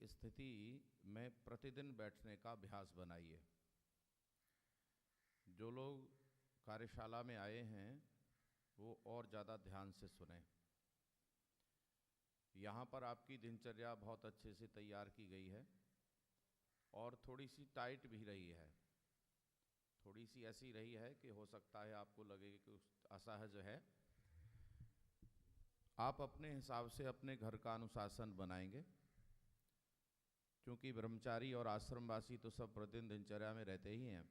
स्थिति में प्रतिदिन बैठने का अभ्यास बनाइए। जो लोग कार्यशाला में आए हैं वो और ज़्यादा ध्यान से सुने। यहाँ पर आपकी दिनचर्या बहुत अच्छे से तैयार की गई है और थोड़ी सी टाइट भी रही है, थोड़ी सी ऐसी रही है कि हो सकता है आपको लगे कि असहज है। आप अपने हिसाब से अपने घर का अनुशासन बनाएंगे, क्योंकि ब्रह्मचारी और आश्रमवासी तो सब प्रतिदिन दिनचर्या में रहते ही हैं,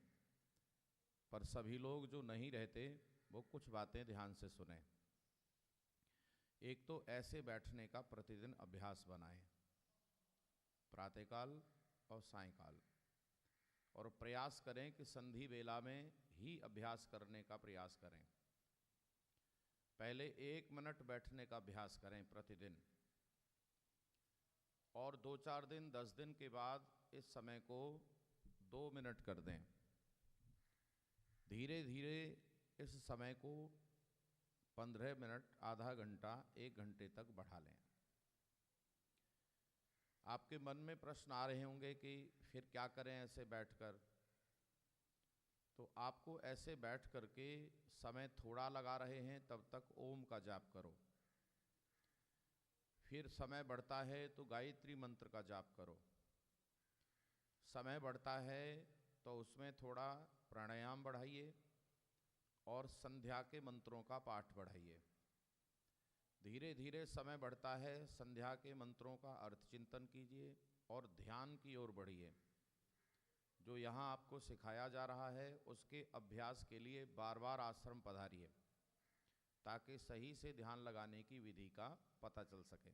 पर सभी लोग जो नहीं रहते वो कुछ बातें ध्यान से सुने। एक तो ऐसे बैठने का प्रतिदिन अभ्यास बनाएं, प्रातःकाल और सायंकाल, और प्रयास करें कि संधि बेला में ही अभ्यास करने का प्रयास करें। पहले 1 मिनट बैठने का अभ्यास करें प्रतिदिन, और 2-4 दिन 10 दिन के बाद इस समय को 2 मिनट कर दें। धीरे धीरे इस समय को 15 मिनट, आधा घंटा, 1 घंटे तक बढ़ा लें। आपके मन में प्रश्न आ रहे होंगे कि फिर क्या करें ऐसे बैठकर। तो आपको ऐसे बैठ करके समय थोड़ा लगा रहे हैं तब तक ओम का जाप करो। फिर समय बढ़ता है तो गायत्री मंत्र का जाप करो। समय बढ़ता है तो उसमें थोड़ा प्राणायाम बढ़ाइए और संध्या के मंत्रों का पाठ बढ़ाइए। धीरे धीरे समय बढ़ता है, संध्या के मंत्रों का अर्थ चिंतन कीजिए और ध्यान की ओर बढ़िए। जो यहाँ आपको सिखाया जा रहा है उसके अभ्यास के लिए बार बार आश्रम पधारिए, ताकि सही से ध्यान लगाने की विधि का पता चल सके।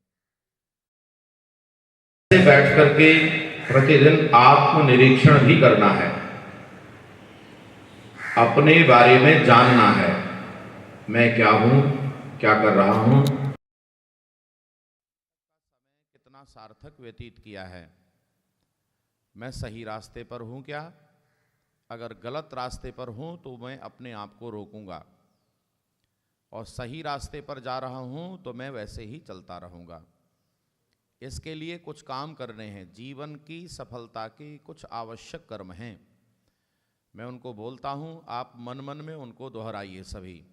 बैठ करके प्रतिदिन आत्मनिरीक्षण भी करना है, अपने बारे में जानना है, मैं क्या हूं, क्या कर रहा हूं, समय कितना सार्थक व्यतीत किया है, मैं सही रास्ते पर हूं क्या, अगर गलत रास्ते पर हूं तो मैं अपने आप को रोकूंगा, और सही रास्ते पर जा रहा हूं तो मैं वैसे ही चलता रहूंगा। इसके लिए कुछ काम करने हैं। जीवन की सफलता के कुछ आवश्यक कर्म हैं, मैं उनको बोलता हूं, आप मन मन में उनको दोहराइए। सभी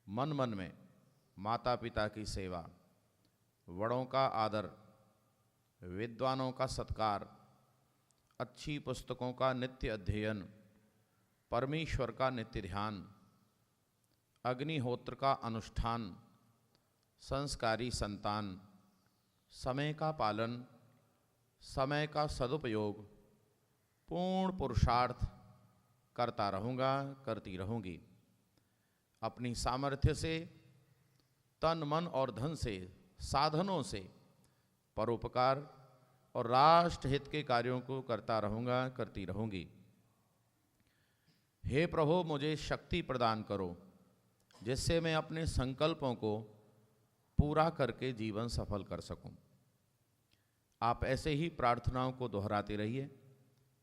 मन मन में माता पिता की सेवा, बड़ों का आदर, विद्वानों का सत्कार, अच्छी पुस्तकों का नित्य अध्ययन, परमेश्वर का नित्य ध्यान, अग्निहोत्र का अनुष्ठान, संस्कारी संतान, समय का पालन, समय का सदुपयोग, पूर्ण पुरुषार्थ करता रहूँगा, करती रहूँगी। अपनी सामर्थ्य से, तन मन और धन से, साधनों से परोपकार और राष्ट्र हित के कार्यों को करता रहूँगा, करती रहूँगी। हे प्रभु, मुझे शक्ति प्रदान करो जिससे मैं अपने संकल्पों को पूरा करके जीवन सफल कर सकूं। आप ऐसे ही प्रार्थनाओं को दोहराते रहिए।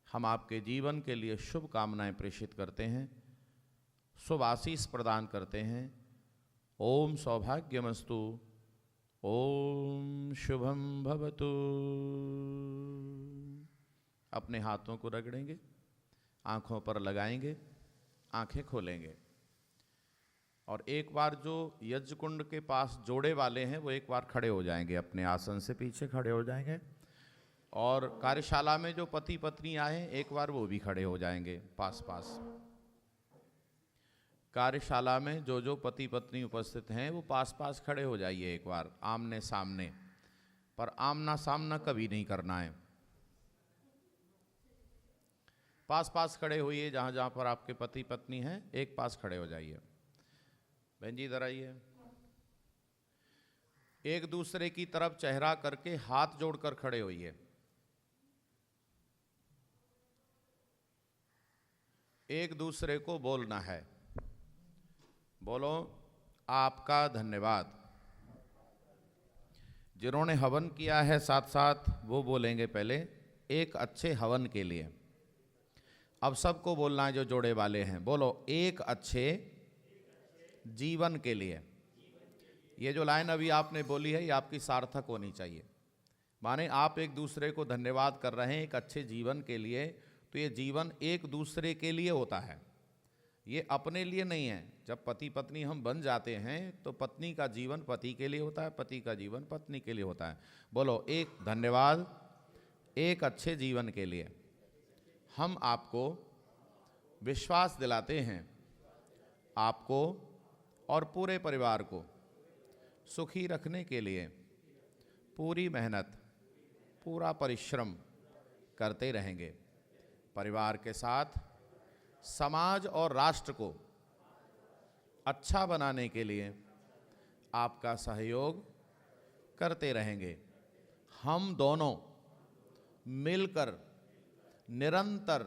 हम आपके जीवन के लिए शुभ कामनाएं प्रेषित करते हैं, शुभ आशीष प्रदान करते हैं। ओम सौभाग्यमस्तु, ओम शुभम भवतु। अपने हाथों को रगड़ेंगे, आंखों पर लगाएंगे, आंखें खोलेंगे, और एक बार जो यज्ञ कुंड के पास जोड़े वाले हैं वो एक बार खड़े हो जाएंगे, अपने आसन से पीछे खड़े हो जाएंगे, और कार्यशाला में जो पति पत्नी आए एक बार वो भी खड़े हो जाएंगे पास पास। कार्यशाला में जो पति पत्नी उपस्थित हैं वो पास पास खड़े हो जाइए एक बार, आमने सामने, पर आमना सामना कभी नहीं करना है। पास पास खड़े होइए, जहाँ जहाँ पर आपके पति पत्नी हैं एक पास खड़े हो जाइए। बहन जी इधर आइए। एक दूसरे की तरफ चेहरा करके हाथ जोड़कर खड़े होइए। एक दूसरे को बोलना है, बोलो आपका धन्यवाद। जिन्होंने हवन किया है साथ साथ वो बोलेंगे पहले एक अच्छे हवन के लिए। अब सबको बोलना है जो जोड़े वाले हैं, बोलो एक अच्छे जीवन के लिए। ये जो लाइन अभी आपने बोली है ये आपकी सार्थक होनी चाहिए। माने आप एक दूसरे को धन्यवाद कर रहे हैं एक अच्छे जीवन के लिए, तो ये जीवन एक दूसरे के लिए होता है, ये अपने लिए नहीं है। जब पति पत्नी हम बन जाते हैं तो पत्नी का जीवन पति के लिए होता है, पति का जीवन पत्नी के लिए होता है। बोलो एक धन्यवाद एक अच्छे जीवन के लिए। हम आपको विश्वास दिलाते हैं, आपको और पूरे परिवार को सुखी रखने के लिए पूरी मेहनत पूरा परिश्रम करते रहेंगे। परिवार के साथ समाज और राष्ट्र को अच्छा बनाने के लिए आपका सहयोग करते रहेंगे। हम दोनों मिलकर निरंतर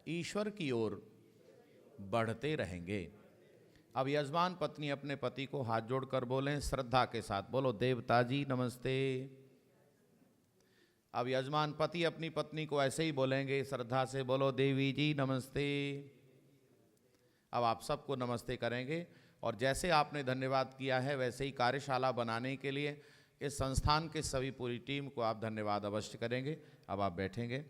ईश्वर की ओर बढ़ते रहेंगे। अब यजमान पत्नी अपने पति को हाथ जोड़कर बोलें श्रद्धा के साथ, बोलो देवता जी नमस्ते। अब यजमान पति अपनी पत्नी को ऐसे ही बोलेंगे श्रद्धा से, बोलो देवी जी नमस्ते। अब आप सबको नमस्ते करेंगे और जैसे आपने धन्यवाद किया है वैसे ही कार्यशाला बनाने के लिए इस संस्थान के सभी पूरी टीम को आप धन्यवाद अवश्य करेंगे। अब आप बैठेंगे।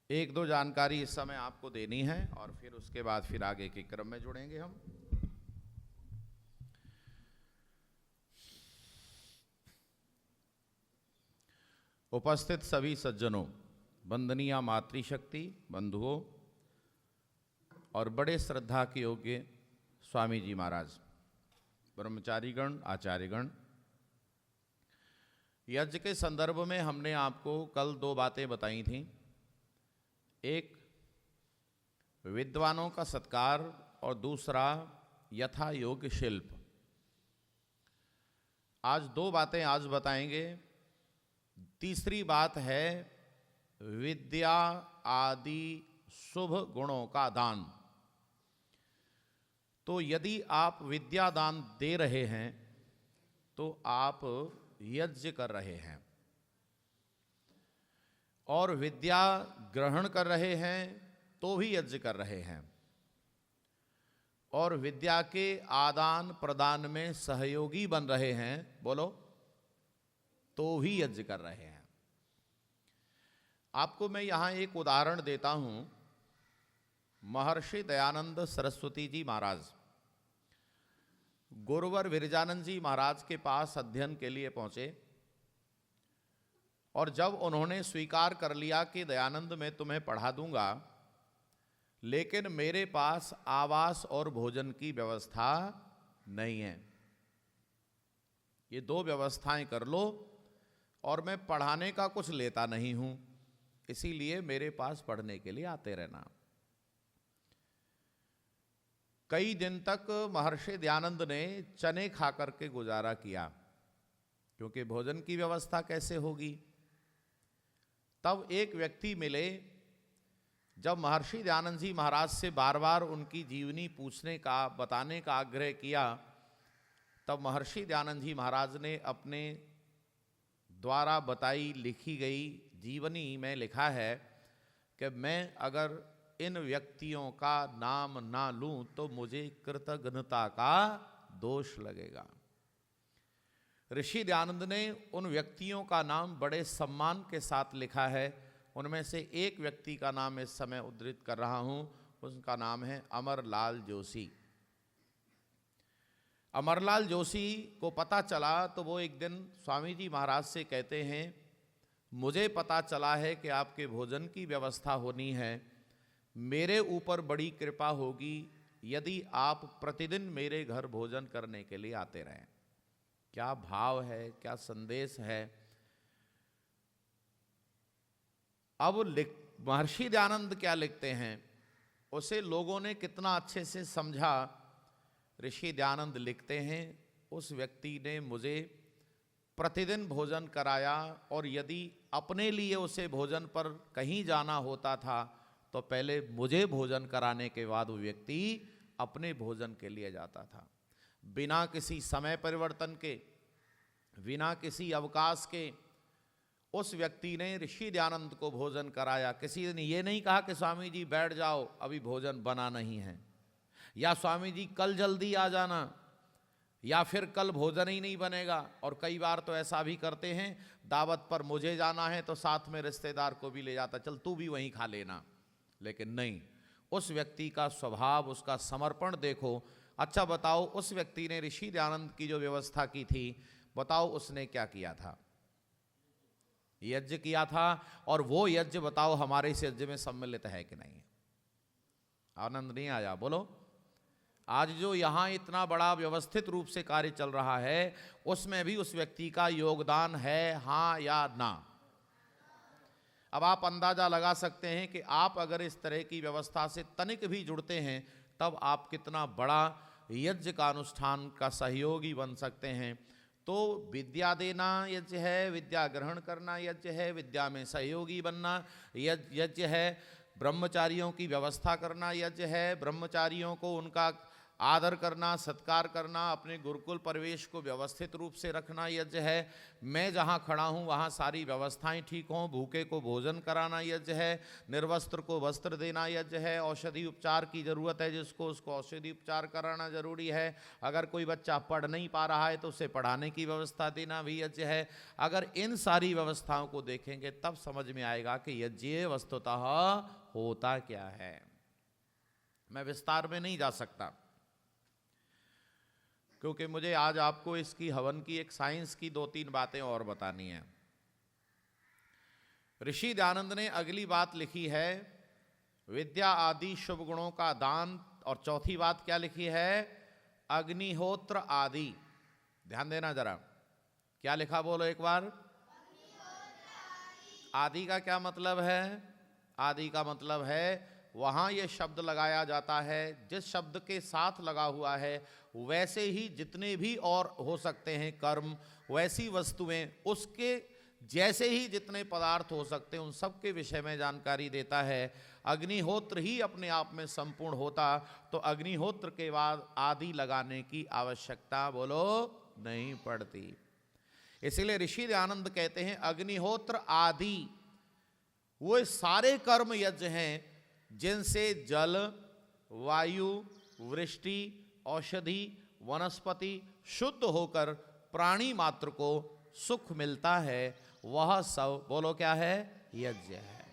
एक दो जानकारी इस समय आपको देनी है और फिर उसके बाद फिर आगे के क्रम में जुड़ेंगे हम। उपस्थित सभी सज्जनों, वंदनीय मातृशक्ति बंधुओं और बड़े श्रद्धा के योग्य स्वामी जी महाराज, ब्रह्मचारीगण, आचार्यगण, यज्ञ के संदर्भ में हमने आपको कल दो बातें बताई थीं। एक विद्वानों का सत्कार और दूसरा यथा योग्य शिल्प। आज दो बातें आज बताएंगे। तीसरी बात है विद्या आदि शुभ गुणों का दान। तो यदि आप विद्या दान दे रहे हैं तो आप यज्ञ कर रहे हैं, और विद्या ग्रहण कर रहे हैं तो भी यज्ञ कर रहे हैं, और विद्या के आदान प्रदान में सहयोगी बन रहे हैं, बोलो, तो भी यज्ञ कर रहे हैं। आपको मैं यहां एक उदाहरण देता हूं। महर्षि दयानंद सरस्वती जी महाराज गुरुवर विरजानंद जी महाराज के पास अध्ययन के लिए पहुंचे, और जब उन्होंने स्वीकार कर लिया कि दयानंद मैं तुम्हें पढ़ा दूंगा, लेकिन मेरे पास आवास और भोजन की व्यवस्था नहीं है, ये दो व्यवस्थाएं कर लो, और मैं पढ़ाने का कुछ लेता नहीं हूं, इसीलिए मेरे पास पढ़ने के लिए आते रहना। कई दिन तक महर्षि दयानंद ने चने खा करके गुजारा किया, क्योंकि भोजन की व्यवस्था कैसे होगी। तब एक व्यक्ति मिले। जब महर्षि दयानंद जी महाराज से बार बार उनकी जीवनी पूछने का, बताने का आग्रह किया, तब महर्षि दयानंद जी महाराज ने अपने द्वारा बताई लिखी गई जीवनी में लिखा है कि मैं अगर इन व्यक्तियों का नाम ना लूं तो मुझे कृतघ्नता का दोष लगेगा। ऋषि दयानंद ने उन व्यक्तियों का नाम बड़े सम्मान के साथ लिखा है। उनमें से एक व्यक्ति का नाम इस समय उद्धृत कर रहा हूं, उसका नाम है अमरलाल जोशी। अमरलाल जोशी को पता चला तो वो एक दिन स्वामी जी महाराज से कहते हैं, मुझे पता चला है कि आपके भोजन की व्यवस्था होनी है, मेरे ऊपर बड़ी कृपा होगी यदि आप प्रतिदिन मेरे घर भोजन करने के लिए आते रहें। क्या भाव है, क्या संदेश है। अब महर्षि दयानंद क्या लिखते हैं, उसे लोगों ने कितना अच्छे से समझा। ऋषि दयानंद लिखते हैं, उस व्यक्ति ने मुझे प्रतिदिन भोजन कराया, और यदि अपने लिए उसे भोजन पर कहीं जाना होता था तो पहले मुझे भोजन कराने के बाद वो व्यक्ति अपने भोजन के लिए जाता था। बिना किसी समय परिवर्तन के, बिना किसी अवकाश के उस व्यक्ति ने ऋषि दयानंद को भोजन कराया। किसी ने ये नहीं कहा कि स्वामी जी बैठ जाओ, अभी भोजन बना नहीं है, या स्वामी जी कल जल्दी आ जाना, या फिर कल भोजन ही नहीं बनेगा। और कई बार तो ऐसा भी करते हैं, दावत पर मुझे जाना है तो साथ में रिश्तेदार को भी ले जाता, चल तू भी वहीं खा लेना। लेकिन नहीं, उस व्यक्ति का स्वभाव, उसका समर्पण देखो। अच्छा बताओ, उस व्यक्ति ने ऋषि दयानंद की जो व्यवस्था की थी, बताओ उसने क्या किया था? यज्ञ किया था। और वो यज्ञ बताओ हमारे इस यज्ञ में सम्मिलित है कि नहीं? आनंद नहीं आया? बोलो। आज जो यहां इतना बड़ा व्यवस्थित रूप से कार्य चल रहा है, उसमें भी उस व्यक्ति का योगदान है, हां या ना? अब आप अंदाजा लगा सकते हैं कि आप अगर इस तरह की व्यवस्था से तनिक भी जुड़ते हैं, तब आप कितना बड़ा यज्ञ का अनुष्ठान का सहयोगी बन सकते हैं। तो विद्या देना यज्ञ है, विद्या ग्रहण करना यज्ञ है, विद्या में सहयोगी बनना यज्ञ है, ब्रह्मचारियों की व्यवस्था करना यज्ञ है, ब्रह्मचारियों को उनका आदर करना, सत्कार करना, अपने गुरुकुल परिवेश को व्यवस्थित रूप से रखना यज्ञ है। मैं जहाँ खड़ा हूँ वहाँ सारी व्यवस्थाएं ठीक हों, भूखे को भोजन कराना यज्ञ है, निर्वस्त्र को वस्त्र देना यज्ञ है, औषधि उपचार की ज़रूरत है जिसको, उसको औषधि उपचार कराना जरूरी है। अगर कोई बच्चा पढ़ नहीं पा रहा है तो उसे पढ़ाने की व्यवस्था देना भी यज्ञ है। अगर इन सारी व्यवस्थाओं को देखेंगे तब समझ में आएगा कि यज्ञ वस्तुतः होता क्या है। मैं विस्तार में नहीं जा सकता, क्योंकि मुझे आज आपको इसकी हवन की एक साइंस की 2-3 बातें और बतानी है। ऋषि दयानंद ने अगली बात लिखी है, विद्या आदि शुभ गुणों का दान। और चौथी बात क्या लिखी है? अग्निहोत्र आदि। ध्यान देना जरा, क्या लिखा बोलो एक बार। आदि का क्या मतलब है? आदि का मतलब है वहां ये शब्द लगाया जाता है, जिस शब्द के साथ लगा हुआ है वैसे ही जितने भी और हो सकते हैं कर्म, वैसी वस्तुएं, उसके जैसे ही जितने पदार्थ हो सकते हैं, उन सब के विषय में जानकारी देता है। अग्निहोत्र ही अपने आप में संपूर्ण होता तो अग्निहोत्र के बाद आदि लगाने की आवश्यकता बोलो नहीं पड़ती। इसलिए ऋषि दयानंद कहते हैं अग्निहोत्र आदि वो सारे कर्म यज्ञ हैं जिनसे जल, वायु, वृष्टि, औषधि, वनस्पति शुद्ध होकर प्राणी मात्र को सुख मिलता है। वह सब बोलो क्या है? यज्ञ है।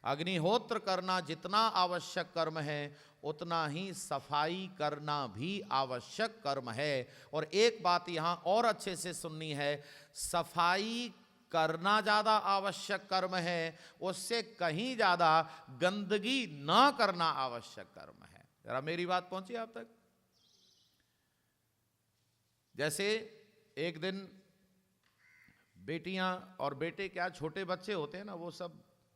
अग्निहोत्र करना जितना आवश्यक कर्म है, उतना ही सफाई करना भी आवश्यक कर्म है। और एक बात यहां और अच्छे से सुननी है, सफाई करना ज्यादा आवश्यक कर्म है, उससे कहीं ज्यादा गंदगी ना करना आवश्यक कर्म है। जरा मेरी बात पहुंची आप तक? जैसे एक दिन बेटियां और बेटे, क्या छोटे बच्चे होते हैं ना, वो सब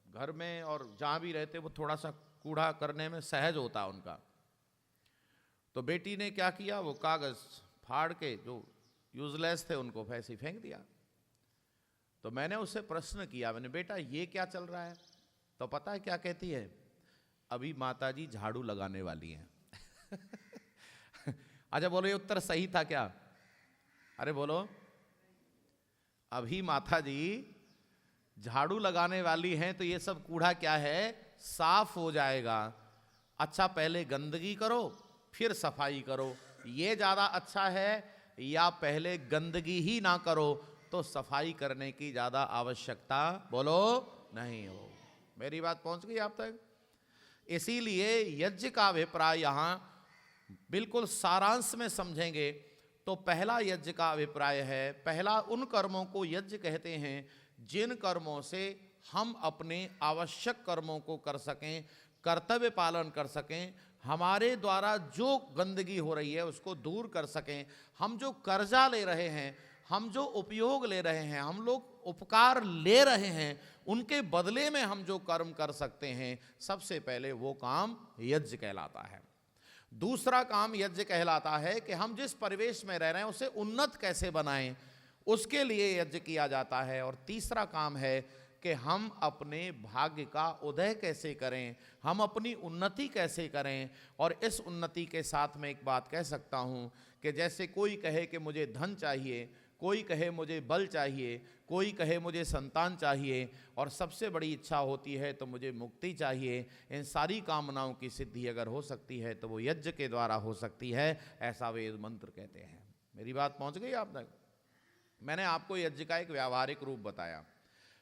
घर में और जहां भी रहते वो थोड़ा सा कूड़ा करने में सहज होता उनका। तो बेटी ने क्या किया, वो कागज फाड़ के जो यूजलेस थे उनको वैसे ही फेंक दिया। तो मैंने उससे प्रश्न किया, मैंने बेटा ये क्या चल रहा है? तो पता है क्या कहती है? अभी माताजी झाड़ू लगाने वाली हैं। अच्छा बोलो, ये उत्तर सही था क्या? अरे बोलो, अभी माताजी झाड़ू लगाने वाली हैं तो ये सब कूड़ा क्या है, साफ हो जाएगा। अच्छा पहले गंदगी करो फिर सफाई करो, ये ज्यादा अच्छा है या पहले गंदगी ही ना करो तो सफाई करने की ज्यादा आवश्यकता बोलो नहीं हो? मेरी बात पहुंच गई आप तक? इसीलिए यज्ञ का अभिप्राय यहां बिल्कुल सारांश में समझेंगे तो पहला यज्ञ का अभिप्राय है, पहला उन कर्मों को यज्ञ कहते हैं जिन कर्मों से हम अपने आवश्यक कर्मों को कर सकें, कर्तव्य पालन कर सकें, हमारे द्वारा जो गंदगी हो रही है उसको दूर कर सकें, हम जो कर्जा ले रहे हैं, हम जो उपयोग ले रहे हैं, हम लोग उपकार ले रहे हैं, उनके बदले में हम जो कर्म कर सकते हैं, सबसे पहले वो काम यज्ञ कहलाता है। दूसरा काम यज्ञ कहलाता है कि हम जिस परिवेश में रह रहे हैं उसे उन्नत कैसे बनाएं, उसके लिए यज्ञ किया जाता है। और तीसरा काम है कि हम अपने भाग्य का उदय कैसे करें, हम अपनी उन्नति कैसे करें। और इस उन्नति के साथ में एक बात कह सकता हूं कि जैसे कोई कहे कि मुझे धन चाहिए, कोई कहे मुझे बल चाहिए, कोई कहे मुझे संतान चाहिए, और सबसे बड़ी इच्छा होती है तो मुझे मुक्ति चाहिए। इन सारी कामनाओं की सिद्धि अगर हो सकती है तो वो यज्ञ के द्वारा हो सकती है, ऐसा वेद मंत्र कहते हैं। मेरी बात पहुंच गई आप तक? मैंने आपको यज्ञ का एक व्यावहारिक रूप बताया।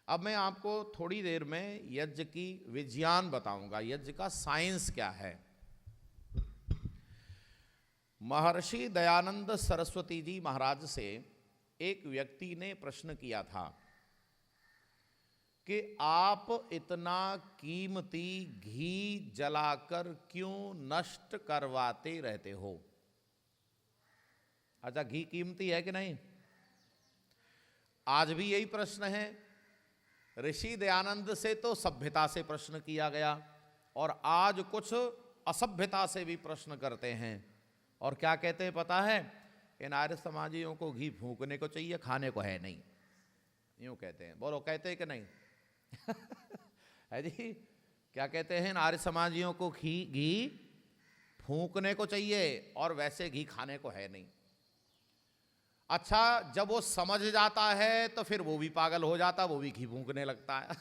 अब मैं आपको थोड़ी देर में यज्ञ की विज्ञान बताऊंगा, यज्ञ का साइंस क्या है। महर्षि दयानंद सरस्वती जी महाराज से एक व्यक्ति ने प्रश्न किया था कि आप इतना कीमती घी जलाकर क्यों नष्ट करवाते रहते हो? अच्छा, घी कीमती है कि नहीं? आज भी यही प्रश्न है। ऋषि दयानंद से तो सभ्यता से प्रश्न किया गया, और आज कुछ असभ्यता से भी प्रश्न करते हैं। और क्या कहते हैं पता है? इन आर्य समाजियों को घी फूंकने को चाहिए, खाने को है नहीं, यूं कहते हैं। बोलो, कहते हैं कि नहीं? है जी? क्या कहते हैं? इन आर्य समाजियों को घी फूंकने को चाहिए और वैसे घी खाने को है नहीं। अच्छा, जब वो समझ जाता है तो फिर वो भी पागल हो जाता, वो भी घी फूंकने लगता है।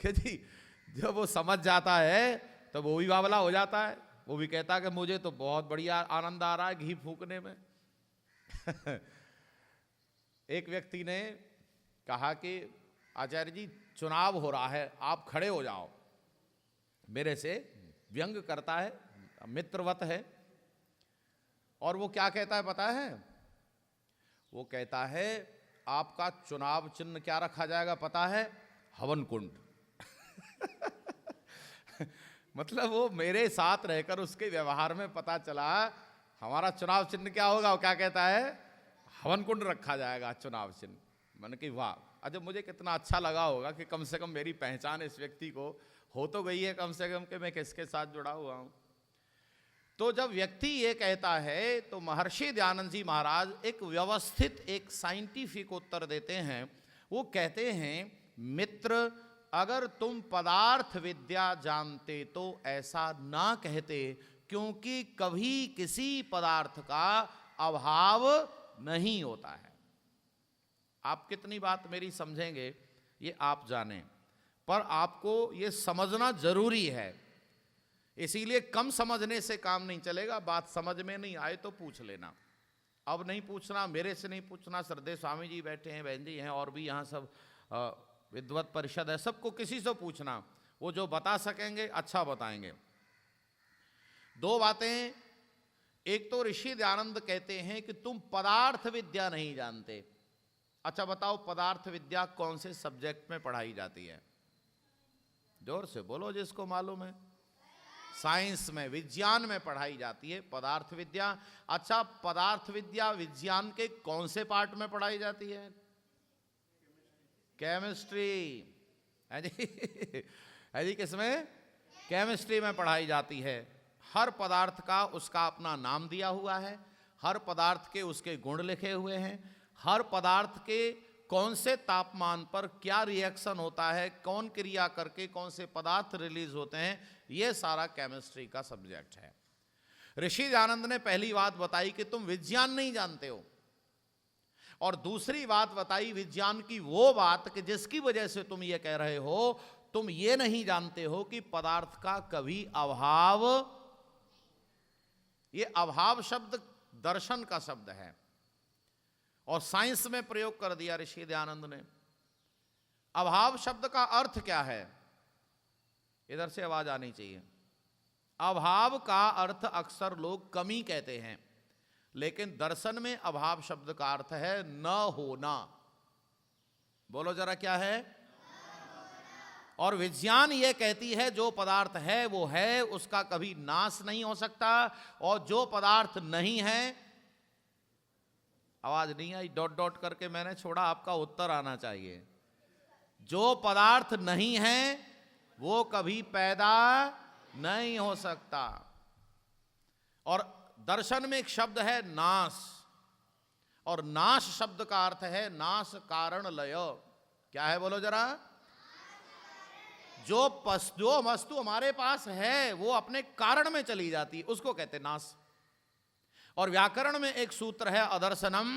कि जी, जब वो समझ जाता है तो वो भी बावला हो जाता है, वो भी कहता है कि मुझे तो बहुत बढ़िया आनंद आ रहा है घी फूंकने में। एक व्यक्ति ने कहा कि आचार्य जी, चुनाव हो रहा है, आप खड़े हो जाओ। मेरे से व्यंग करता है, मित्रवत है। और वो क्या कहता है पता है? वो कहता है, आपका चुनाव चिन्ह क्या रखा जाएगा पता है? हवन कुंड। मतलब वो मेरे साथ रहकर उसके व्यवहार में पता चला हमारा चुनाव चिन्ह क्या होगा। वो क्या कहता है? हवन कुंड रखा जाएगा चुनाव चिन्ह। मैंने कि वाह, अच्छा, मुझे कितना अच्छा लगा होगा कि कम से कम मेरी पहचान इस व्यक्ति को हो तो गई है कम से कम, कि मैं किसके साथ जुड़ा हुआ हूं। तो जब व्यक्ति ये कहता है तो महर्षि दयानंद जी महाराज एक व्यवस्थित, एक साइंटिफिक उत्तर देते हैं। वो कहते हैं, मित्र, अगर तुम पदार्थ विद्या जानते तो ऐसा ना कहते, क्योंकि कभी किसी पदार्थ का अभाव नहीं होता है। आप कितनी बात मेरी समझेंगे ये आप जानें, पर आपको ये समझना जरूरी है। इसीलिए कम समझने से काम नहीं चलेगा। बात समझ में नहीं आए तो पूछ लेना। अब नहीं पूछना, मेरे से नहीं पूछना, श्रद्धेय स्वामी जी बैठे हैं, बहन जी हैं, और भी यहाँ सब विद्वत परिषद है, सबको किसी से पूछना। वो जो बता सकेंगे अच्छा बताएंगे। दो बातें। एक तो ऋषि दयानंद कहते हैं कि तुम पदार्थ विद्या नहीं जानते। अच्छा बताओ, पदार्थ विद्या कौन से सब्जेक्ट में पढ़ाई जाती है? जोर से बोलो जिसको मालूम है। साइंस में, विज्ञान में पढ़ाई जाती है पदार्थ विद्या। अच्छा, पदार्थ विद्या विज्ञान के कौन से पार्ट में पढ़ाई जाती है? केमिस्ट्री। है जी? है जी? किसमें? केमिस्ट्री में पढ़ाई जाती है। हर पदार्थ का उसका अपना नाम दिया हुआ है, हर पदार्थ के उसके गुण लिखे हुए हैं, हर पदार्थ के कौन से तापमान पर क्या रिएक्शन होता है, कौन क्रिया करके कौन से पदार्थ रिलीज होते हैं, यह सारा केमिस्ट्री का सब्जेक्ट है। ऋषि दयानंद ने पहली बात बताई कि तुम विज्ञान नहीं जानते हो, और दूसरी बात बताई विज्ञान की वो बात कि जिसकी वजह से तुम ये कह रहे हो, तुम ये नहीं जानते हो कि पदार्थ का कभी अभाव, ये अभाव शब्द दर्शन का शब्द है और साइंस में प्रयोग कर दिया ऋषि दयानंद ने। अभाव शब्द का अर्थ क्या है? इधर से आवाज आनी चाहिए। अभाव का अर्थ अक्सर लोग कमी कहते हैं, लेकिन दर्शन में अभाव शब्द का अर्थ है न होना। बोलो जरा, क्या है? और विज्ञान ये कहती है जो पदार्थ है वो है, उसका कभी नाश नहीं हो सकता, और जो पदार्थ नहीं है, आवाज नहीं आई, डॉट डॉट करके मैंने छोड़ा, आपका उत्तर आना चाहिए। जो पदार्थ नहीं है वो कभी पैदा नहीं हो सकता। और दर्शन में एक शब्द है नाश, और नाश शब्द का अर्थ है नाश कारण लय। क्या है बोलो जरा? जो वस्तु हमारे पास है वो अपने कारण में चली जाती है, उसको कहते नाश। और व्याकरण में एक सूत्र है अदर्शनम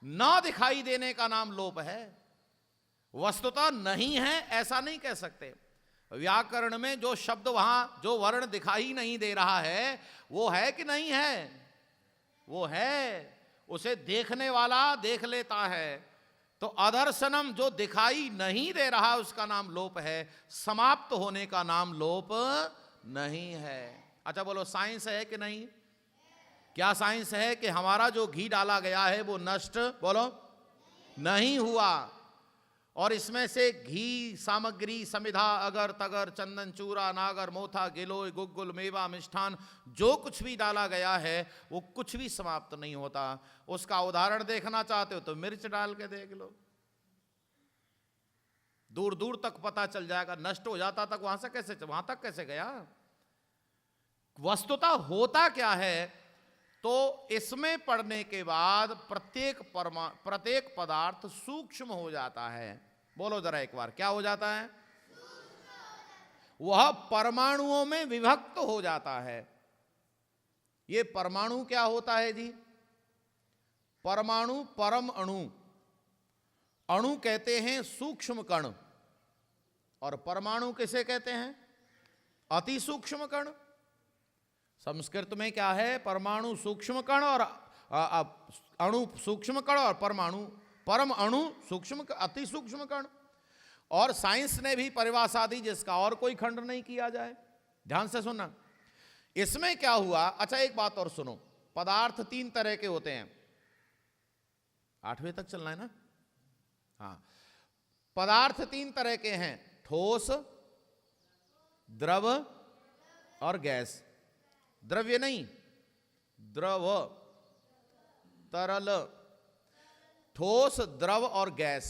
ना दिखाई देने का नाम लोप है। वस्तुतः नहीं है ऐसा नहीं कह सकते। व्याकरण में जो शब्द वहां, जो वर्ण दिखाई नहीं दे रहा है, वो है कि नहीं है? वो है। उसे देखने वाला देख लेता है। तो अदर्शनम जो दिखाई नहीं दे रहा उसका नाम लोप है, समाप्त होने का नाम लोप नहीं है। अच्छा बोलो, साइंस है कि नहीं? क्या साइंस है कि हमारा जो घी डाला गया है वो नष्ट, बोलो, नहीं हुआ? और इसमें से घी सामग्री समिधा अगर तगर चंदन चूरा नागर मोथा गिलोय गुग्गुल मेवा मिष्ठान जो कुछ भी डाला गया है वो कुछ भी समाप्त नहीं होता। उसका उदाहरण देखना चाहते हो तो मिर्च डाल के देख लो, दूर दूर तक पता चल जाएगा। नष्ट हो जाता तक वहां तक कैसे गया? वस्तुतः होता क्या है, तो इसमें पढ़ने के बाद प्रत्येक पदार्थ सूक्ष्म हो जाता है। बोलो जरा एक बार, क्या हो जाता है? वह परमाणुओं में विभक्त हो जाता है। ये परमाणु क्या होता है जी? परमाणु परम अणु, अणु कहते हैं सूक्ष्म कण, और परमाणु किसे कहते हैं? अति सूक्ष्म कण। संस्कृत में क्या है? परमाणु सूक्ष्म कण और अणु सूक्ष्म कण और परमाणु परम अणु सूक्ष्म अति सूक्ष्म कण। और साइंस ने भी परिभाषा दी जिसका और कोई खंड नहीं किया जाए। ध्यान से सुनना, इसमें क्या हुआ। अच्छा एक बात और सुनो, पदार्थ 3 तरह के होते हैं। 8वें तक चलना है ना? हाँ, पदार्थ 3 तरह के हैं, ठोस, द्रव और गैस। द्रव्य नहीं, द्रव, तरल, ठोस, द्रव और गैस।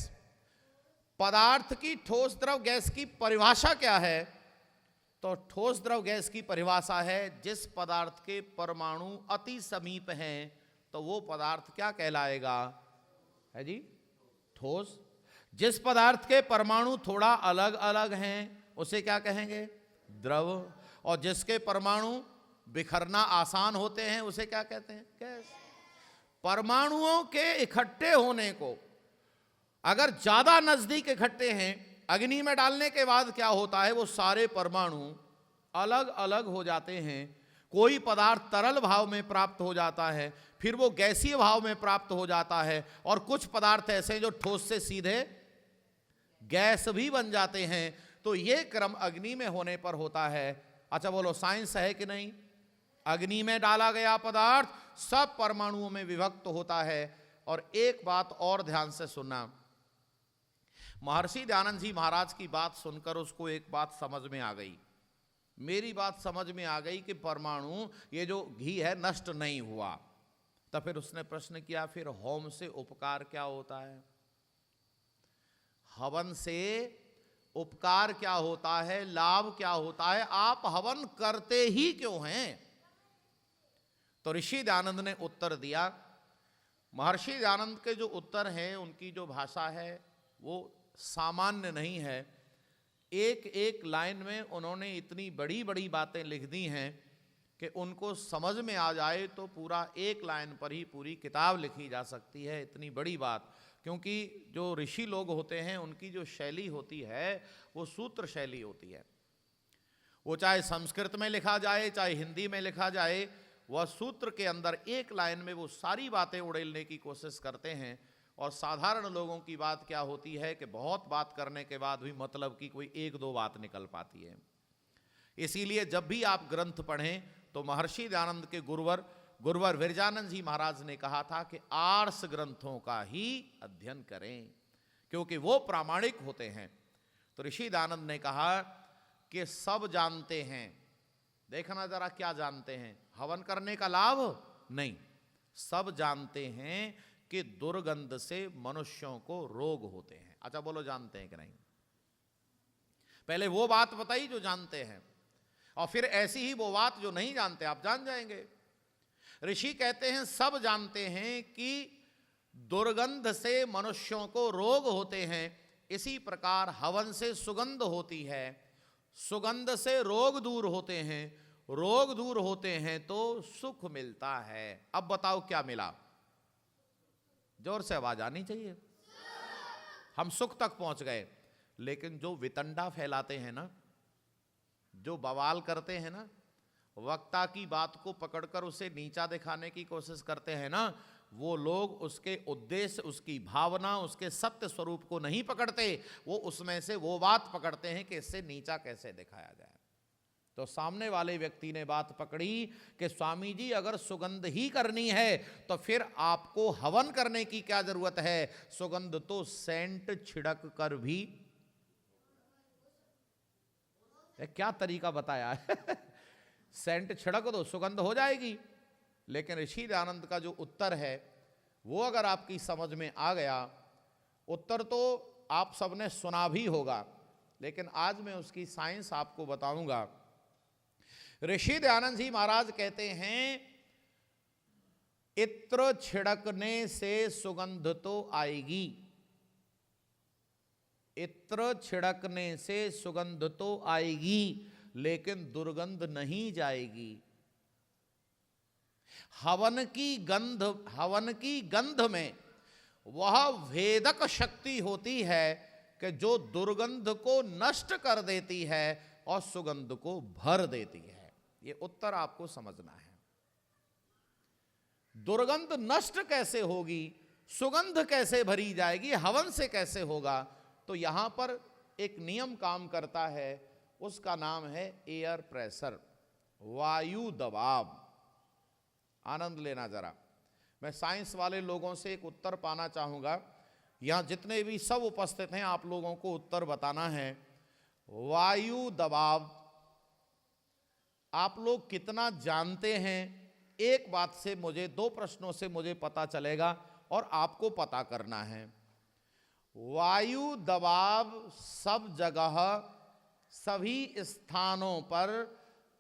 पदार्थ की ठोस द्रव गैस की परिभाषा क्या है? तो ठोस द्रव गैस की परिभाषा है, जिस पदार्थ के परमाणु अति समीप हैं तो वो पदार्थ क्या कहलाएगा? है जी, ठोस। जिस पदार्थ के परमाणु थोड़ा अलग अलग हैं उसे क्या कहेंगे? द्रव। और जिसके परमाणु बिखरना आसान होते हैं उसे क्या कहते हैं? गैस। परमाणुओं के इकट्ठे होने को अगर ज्यादा नजदीक इकट्ठे हैं, अग्नि में डालने के बाद क्या होता है? वो सारे परमाणु अलग अलग हो जाते हैं। कोई पदार्थ तरल भाव में प्राप्त हो जाता है, फिर वो गैसीय भाव में प्राप्त हो जाता है, और कुछ पदार्थ ऐसे हैं जो ठोस से सीधे गैस भी बन जाते हैं। तो ये क्रम अग्नि में होने पर होता है। अच्छा बोलो, साइंस है कि नहीं? अग्नि में डाला गया पदार्थ सब परमाणुओं में विभक्त होता है। और एक बात और ध्यान से सुनना, महर्षि दयानंद जी महाराज की बात सुनकर उसको एक बात समझ में आ गई, मेरी बात समझ में आ गई कि परमाणु ये जो घी है नष्ट नहीं हुआ। तो फिर उसने प्रश्न किया, फिर होम से उपकार क्या होता है? हवन से उपकार क्या होता है? लाभ क्या होता है? आप हवन करते ही क्यों हैं? तो ऋषि दयानंद ने उत्तर दिया। महर्षि दयानंद के जो उत्तर हैं, उनकी जो भाषा है वो सामान्य नहीं है। एक एक लाइन में उन्होंने इतनी बड़ी बड़ी बातें लिख दी हैं कि उनको समझ में आ जाए तो पूरा एक लाइन पर ही पूरी किताब लिखी जा सकती है। इतनी बड़ी बात, क्योंकि जो ऋषि लोग होते हैं उनकी जो शैली होती है वो सूत्र शैली होती है। वो चाहे संस्कृत में लिखा जाए चाहे हिंदी में लिखा जाए, वह सूत्र के अंदर एक लाइन में वो सारी बातें उड़ेलने की कोशिश करते हैं। और साधारण लोगों की बात क्या होती है कि बहुत बात करने के बाद भी मतलब की कोई 1-2 बात निकल पाती है। इसीलिए जब भी आप ग्रंथ पढ़ें तो महर्षि दयानंद के गुरुवर विरजानंद जी महाराज ने कहा था कि आर्ष ग्रंथों का ही अध्ययन करें, क्योंकि वो प्रामाणिक होते हैं। तो ऋषि दयानंद ने कहा कि सब जानते हैं, देखना जरा क्या जानते हैं? हवन करने का लाभ नहीं, सब जानते हैं कि दुर्गंध से मनुष्यों को रोग होते हैं। अच्छा बोलो, जानते हैं कि नहीं? पहले वो बात बताई जो जानते हैं, और फिर ऐसी ही वो बात जो नहीं जानते आप जान जाएंगे। ऋषि कहते हैं सब जानते हैं कि दुर्गंध से मनुष्यों को रोग होते हैं, इसी प्रकार हवन से सुगंध होती है, सुगंध से रोग दूर होते हैं, रोग दूर होते हैं तो सुख मिलता है। अब बताओ क्या मिला? जोर से आवाज आनी चाहिए। हम सुख तक पहुंच गए, लेकिन जो वितंडा फैलाते हैं ना, जो बवाल करते हैं ना, वक्ता की बात को पकड़कर उसे नीचा दिखाने की कोशिश करते हैं ना, वो लोग उसके उद्देश्य, उसकी भावना, उसके सत्य स्वरूप को नहीं पकड़ते। वो उसमें से वो बात पकड़ते हैं कि इससे नीचा कैसे दिखाया जाए। तो सामने वाले व्यक्ति ने बात पकड़ी कि स्वामी जी अगर सुगंध ही करनी है तो फिर आपको हवन करने की क्या जरूरत है, सुगंध तो सेंट छिड़क कर भी। क्या तरीका बताया है सेंट छिड़क दो सुगंध हो जाएगी। लेकिन ऋषि दयानंद का जो उत्तर है वो अगर आपकी समझ में आ गया, उत्तर तो आप सबने सुना भी होगा, लेकिन आज मैं उसकी साइंस आपको बताऊंगा। ऋषि दयानंद जी महाराज कहते हैं इत्र छिड़कने से सुगंध तो आएगी, इत्र छिड़कने से सुगंध तो आएगी, लेकिन दुर्गंध नहीं जाएगी। हवन की गंध में वह वेदक शक्ति होती है कि जो दुर्गंध को नष्ट कर देती है और सुगंध को भर देती है। ये उत्तर आपको समझना है। दुर्गंध नष्ट कैसे होगी, सुगंध कैसे भरी जाएगी, हवन से कैसे होगा? तो यहां पर एक नियम काम करता है, उसका नाम है एयर प्रेशर, वायु दबाव। आनंद लेना जरा। मैं साइंस वाले लोगों से एक उत्तर पाना चाहूंगा। यहां जितने भी सब उपस्थित हैं आप लोगों को उत्तर बताना है। वायु दबाव आप लोग कितना जानते हैं? एक बात से मुझे, दो प्रश्नों से मुझे पता चलेगा और आपको पता करना है। वायु दबाव सब जगह सभी स्थानों पर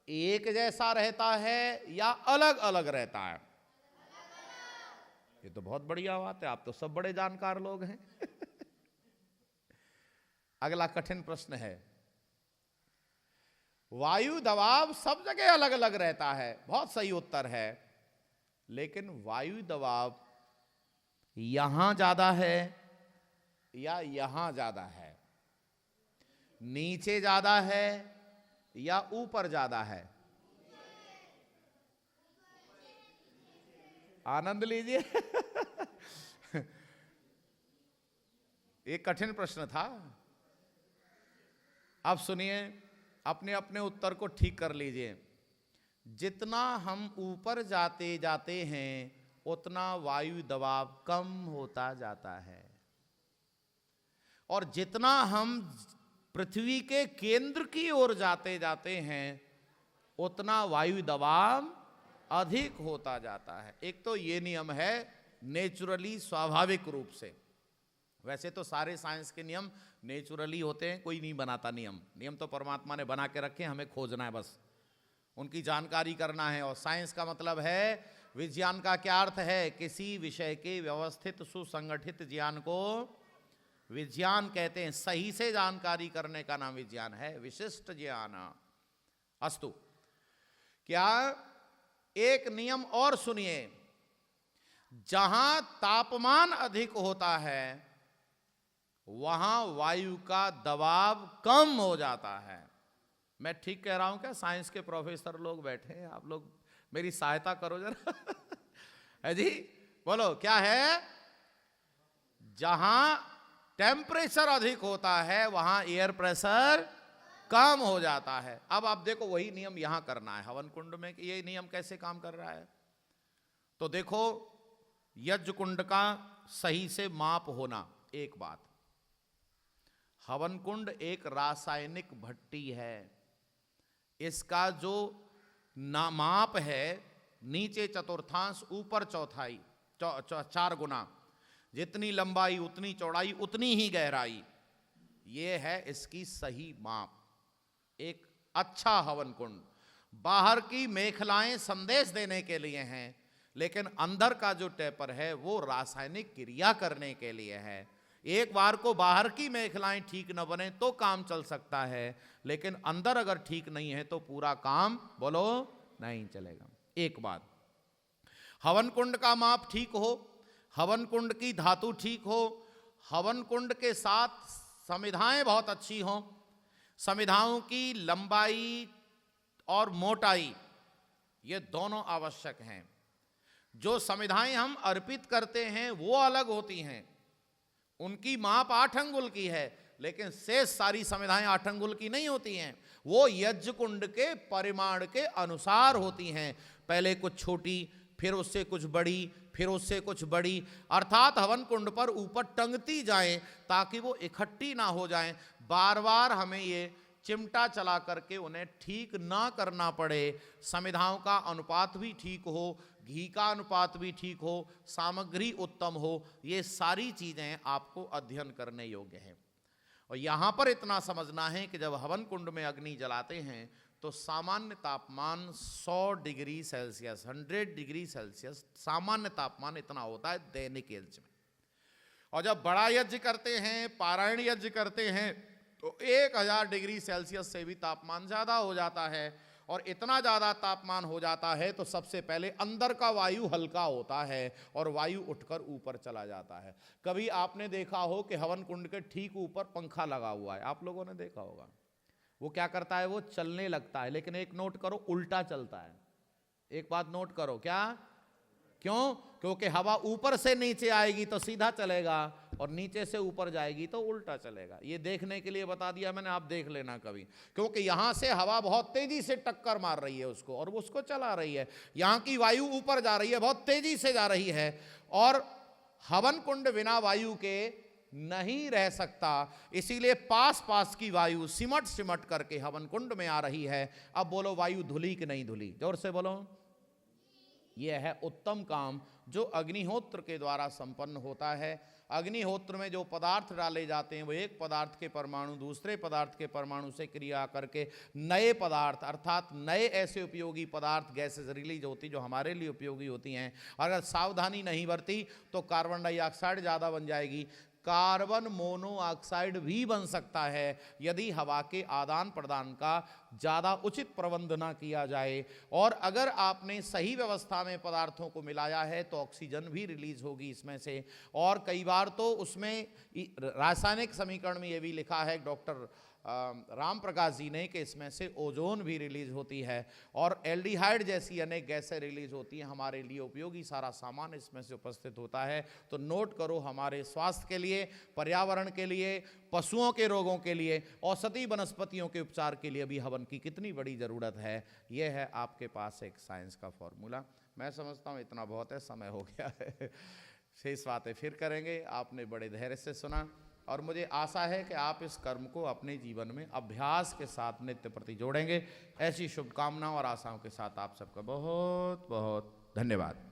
एक जैसा रहता है या अलग अलग रहता है? ये तो बहुत बढ़िया बात है, आप तो सब बड़े जानकार लोग हैं अगला कठिन प्रश्न है, वायु दबाव सब जगह अलग अलग रहता है, बहुत सही उत्तर है। लेकिन वायु दबाव यहां ज्यादा है या यहां ज्यादा है, नीचे ज्यादा है या ऊपर ज्यादा है? आनंद लीजिए एक कठिन प्रश्न था। अब सुनिए, अपने अपने उत्तर को ठीक कर लीजिए। जितना हम ऊपर जाते जाते हैं उतना वायु दबाव कम होता जाता है, और जितना हम पृथ्वी के केंद्र की ओर जाते जाते हैं उतना वायु दबाव अधिक होता जाता है। एक तो ये नियम है नेचुरली, स्वाभाविक रूप से। वैसे तो सारे साइंस के नियम नेचुरली होते हैं, कोई नहीं बनाता नियम। नियम तो परमात्मा ने बना के रखे, हमें खोजना है, बस उनकी जानकारी करना है। और साइंस का मतलब है, विज्ञान का क्या अर्थ है? किसी विषय के व्यवस्थित सुसंगठित ज्ञान को विज्ञान कहते हैं। सही से जानकारी करने का नाम विज्ञान है, विशिष्ट ज्ञान। अस्तु, क्या एक नियम और सुनिए, जहां तापमान अधिक होता है वहां वायु का दबाव कम हो जाता है। मैं ठीक कह रहा हूं क्या? साइंस के प्रोफेसर लोग बैठे हैं, आप लोग मेरी सहायता करो जरा है जी, बोलो क्या है? जहां टेम्परेचर अधिक होता है वहां एयर प्रेशर कम हो जाता है। अब आप देखो, वही नियम यहां करना है हवन कुंड में कि ये नियम कैसे काम कर रहा है। तो देखो, यज्ञ कुंड का सही से माप होना एक बात। हवन कुंड एक रासायनिक भट्टी है, इसका जो माप है, नीचे चतुर्थांश, ऊपर चौथाई, 4 गुना। जितनी लंबाई उतनी चौड़ाई उतनी ही गहराई, ये है इसकी सही माप। एक अच्छा हवन कुंड, बाहर की मेखलाएं संदेश देने के लिए हैं, लेकिन अंदर का जो टेपर है वो रासायनिक क्रिया करने के लिए है। एक बार को बाहर की मेखलाएं ठीक न बने तो काम चल सकता है, लेकिन अंदर अगर ठीक नहीं है तो पूरा काम, बोलो, नहीं चलेगा। एक बात, हवन कुंड का माप ठीक हो, हवन कुंड की धातु ठीक हो, हवन कुंड के साथ समिधाएं बहुत अच्छी हों, समिधाओं की लंबाई और मोटाई ये दोनों आवश्यक हैं। जो समिधाएं हम अर्पित करते हैं वो अलग होती हैं, उनकी माप 8 अंगुल की है, लेकिन शेष सारी समिधाएं 8 अंगुल की नहीं होती हैं, वो यज्ञ कुंड के परिमाण के अनुसार होती हैं। पहले कुछ छोटी, फिर उससे कुछ बड़ी, फिर उससे कुछ बड़ी, अर्थात हवन कुंड पर ऊपर टंगती जाएं ताकि वो इकट्ठी ना हो जाएं। बार बार हमें ये चिमटा चला करके उन्हें ठीक ना करना पड़े। समिधाओं का अनुपात भी ठीक हो, घी का अनुपात भी ठीक हो, सामग्री उत्तम हो, ये सारी चीज़ें आपको अध्ययन करने योग्य हैं। और यहाँ पर इतना समझना है कि जब हवन कुंड में अग्नि जलाते हैं तो सामान्य तापमान 100 डिग्री सेल्सियस, 100 डिग्री सेल्सियस सामान्य तापमान इतना होता है दैनिक यज्ञ में। और जब बड़ा यज्ञ करते हैं, पारायण यज्ञ करते हैं, तो 1000 डिग्री सेल्सियस से भी तापमान ज़्यादा हो जाता है। और इतना ज़्यादा तापमान हो जाता है तो सबसे पहले अंदर का वायु हल्का होता है और वायु उठकर ऊपर चला जाता है। कभी आपने देखा हो कि हवन कुंड के ठीक ऊपर पंखा लगा हुआ है, आप लोगों ने देखा होगा। वो क्या करता है, वो चलने लगता है, लेकिन एक नोट करो, उल्टा चलता है। एक बात नोट करो, क्या? क्यों? क्योंकि हवा ऊपर से नीचे आएगी तो सीधा चलेगा और नीचे से ऊपर जाएगी तो उल्टा चलेगा। ये देखने के लिए बता दिया मैंने, आप देख लेना कभी, क्योंकि यहां से हवा बहुत तेजी से टक्कर मार रही है उसको और वो उसको चला रही है। यहां की वायु ऊपर जा रही है, बहुत तेजी से जा रही है, और हवन कुंड बिना वायु के नहीं रह सकता। इसीलिए पास पास की वायु सिमट सिमट करके हवन कुंड में आ रही है। अब बोलो, वायु धुली कि नहीं धुली? जोर से बोलो। यह है उत्तम काम जो अग्निहोत्र के द्वारा संपन्न होता है। अग्निहोत्र में जो पदार्थ डाले जाते हैं वो एक पदार्थ के परमाणु दूसरे पदार्थ के परमाणु से क्रिया करके नए पदार्थ, अर्थात नए ऐसे उपयोगी पदार्थ, गैसेस रिलीज होती जो हमारे लिए उपयोगी होती हैं। अगर सावधानी नहीं बरती तो कार्बन डाइऑक्साइड ज़्यादा बन जाएगी, कार्बन मोनोऑक्साइड भी बन सकता है यदि हवा के आदान प्रदान का ज़्यादा उचित प्रबंध ना किया जाए। और अगर आपने सही व्यवस्था में पदार्थों को मिलाया है तो ऑक्सीजन भी रिलीज होगी इसमें से। और कई बार तो उसमें रासायनिक समीकरण में ये भी लिखा है डॉक्टर राम प्रकाश जी ने कि इसमें से ओजोन भी रिलीज होती है और एल्डिहाइड जैसी अनेक गैसें रिलीज होती हैं। हमारे लिए उपयोगी सारा सामान इसमें से उपस्थित होता है। तो नोट करो, हमारे स्वास्थ्य के लिए, पर्यावरण के लिए, पशुओं के रोगों के लिए, औषधि वनस्पतियों के उपचार के लिए भी हवन की कितनी बड़ी ज़रूरत है। यह है आपके पास एक साइंस का फॉर्मूला। मैं समझता हूँ इतना बहुत है, समय हो गया है, शेष बातें फिर करेंगे। आपने बड़े धैर्य से सुना और मुझे आशा है कि आप इस कर्म को अपने जीवन में अभ्यास के साथ नित्य प्रति जोड़ेंगे। ऐसी शुभकामनाओं और आशाओं के साथ आप सबका बहुत बहुत धन्यवाद।